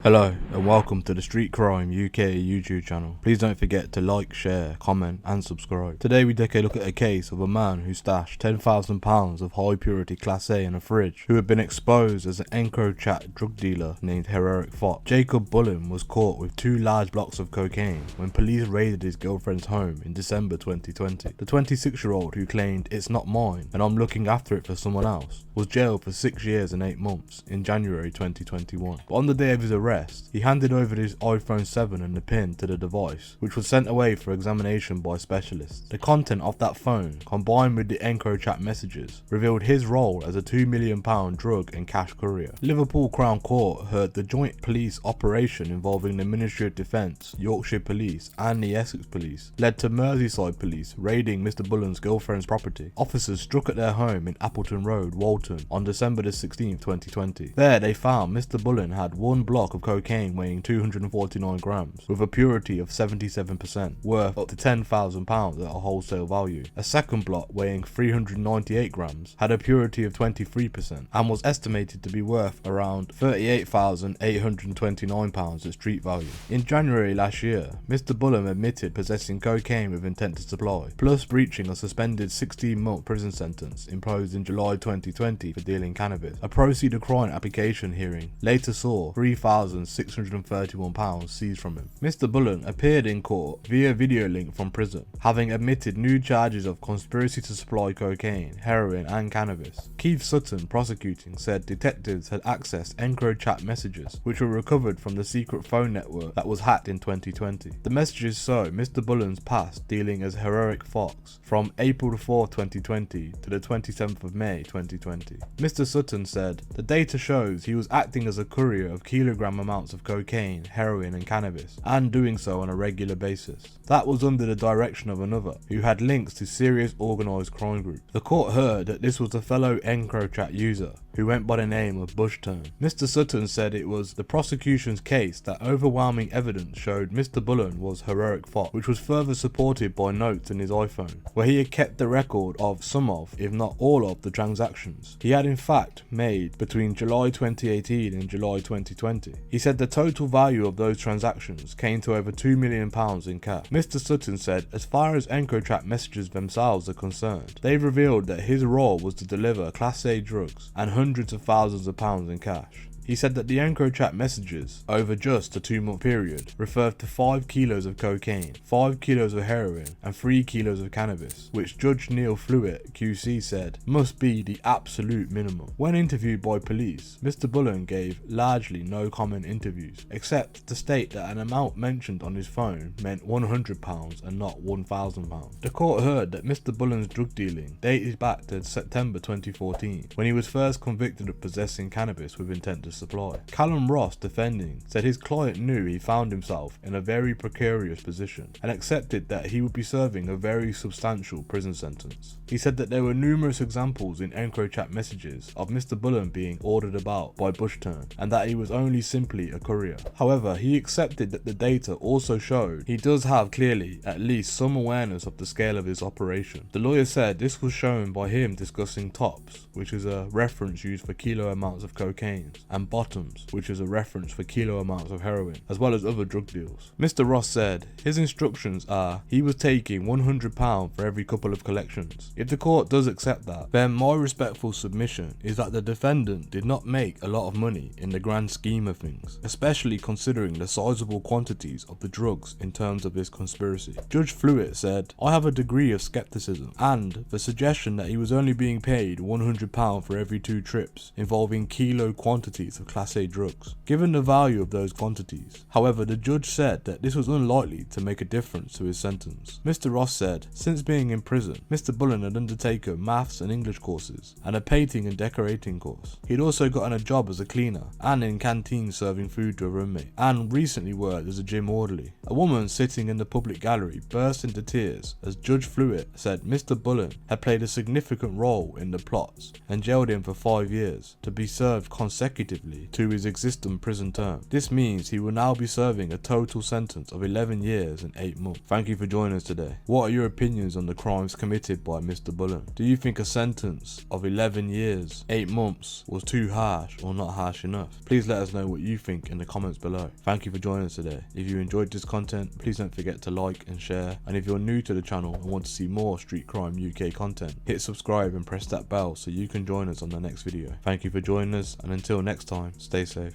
Hello and welcome to the Street Crime UK YouTube channel. Please don't forget to like, share, comment and subscribe. Today we take a look at a case of a man who stashed £10,000 of high purity Class A in a fridge, who had been exposed as an EncroChat drug dealer named Heroic Fox. Jacob Bullen was caught with 2 large blocks of cocaine when police raided his girlfriend's home in December 2020. The 26-year-old, who claimed "it's not mine and I'm looking after it for someone else," was jailed for 6 years and 8 months in January 2021. But on the day of his arrest, he handed over his iPhone 7 and the pin to the device, which was sent away for examination by specialists. The content of that phone, combined with the EncroChat messages, revealed his role as a £2 million drug and cash courier. Liverpool Crown Court heard the joint police operation involving the Ministry of Defence, Yorkshire Police and the Essex Police led to Merseyside Police raiding Mr Bullen's girlfriend's property. Officers struck at their home in Appleton Road, Walton on December 16, 2020. There they found Mr Bullen had 1 block of cocaine weighing 249 grams with a purity of 77%, worth up to £10,000 at a wholesale value. A second block weighing 398 grams had a purity of 23% and was estimated to be worth around £38,829 at street value. In January last year, Mr Bullen admitted possessing cocaine with intent to supply, plus breaching a suspended 16-month prison sentence imposed in July 2020 for dealing cannabis. A proceed of crime application hearing later saw £3,631 seized from him. Mr Bullen appeared in court via video link from prison, having admitted new charges of conspiracy to supply cocaine, heroin and cannabis. Keith Sutton, prosecuting, said detectives had accessed EncroChat messages, which were recovered from the secret phone network that was hacked in 2020. The messages show Mr Bullen's past dealing as Heroic Fox from April 4, 2020 to the 27th of May 2020. Mr Sutton said the data shows he was acting as a courier of kilogram amounts of cocaine, heroin and cannabis, and doing so on a regular basis. That was under the direction of another, who had links to serious organised crime groups. The court heard that this was a fellow EncroChat user, who went by the name of Bushturn. Mr Sutton said it was the prosecution's case that overwhelming evidence showed Mr Bullen was Heroic Fox, which was further supported by notes in his iPhone, where he had kept the record of some of, if not all of, the transactions he had in fact made between July 2018 and July 2020. He said the total value of those transactions came to over £2 million in cash. Mr Sutton said as far as EncroChat messages themselves are concerned, they revealed that his role was to deliver Class A drugs and hundreds of thousands of pounds in cash. He said that the EncroChat messages, over just a 2-month period, referred to 5 kilos of cocaine, 5 kilos of heroin and 3 kilos of cannabis, which Judge Neil Flewitt QC said must be the absolute minimum. When interviewed by police, Mr Bullen gave largely no comment interviews, except to state that an amount mentioned on his phone meant £100 and not £1,000. The court heard that Mr Bullen's drug dealing dated back to September 2014, when he was first convicted of possessing cannabis with intent to supply. Callum Ross, defending, said his client knew he found himself in a very precarious position and accepted that he would be serving a very substantial prison sentence. He said that there were numerous examples in EncroChat messages of Mr Bullen being ordered about by Bushturn and that he was only simply a courier. However, he accepted that the data also showed he does have clearly at least some awareness of the scale of his operation. The lawyer said this was shown by him discussing tops, which is a reference used for kilo amounts of cocaine, and bottoms, which is a reference for kilo amounts of heroin, as well as other drug deals. Mr Ross said his instructions are he was taking £100 for every couple of collections. If the court does accept that, then my respectful submission is that the defendant did not make a lot of money in the grand scheme of things, especially considering the sizable quantities of the drugs in terms of this conspiracy. Judge Flewitt said, "I have a degree of skepticism, and the suggestion that he was only being paid £100 for every 2 trips involving kilo quantities of Class A drugs, given the value of those quantities." However, the judge said that this was unlikely to make a difference to his sentence. Mr Ross said, since being in prison, Mr Bullen had undertaken maths and English courses and a painting and decorating course. He'd also gotten a job as a cleaner and in canteens serving food to a roommate, and recently worked as a gym orderly. A woman sitting in the public gallery burst into tears as Judge Flewitt said Mr Bullen had played a significant role in the plots and jailed him for 5 years to be served consecutively consecutively to his existing prison term. This means he will now be serving a total sentence of 11 years and 8 months. Thank you for joining us today. What are your opinions on the crimes committed by Mr. Bullen? Do you think a sentence of 11 years, 8 months was too harsh or not harsh enough? Please let us know what you think in the comments below. Thank you for joining us today. If you enjoyed this content, please don't forget to like and share. And if you're new to the channel and want to see more Street Crime UK content, hit subscribe and press that bell so you can join us on the next video. Thank you for joining us, and until next time, stay safe.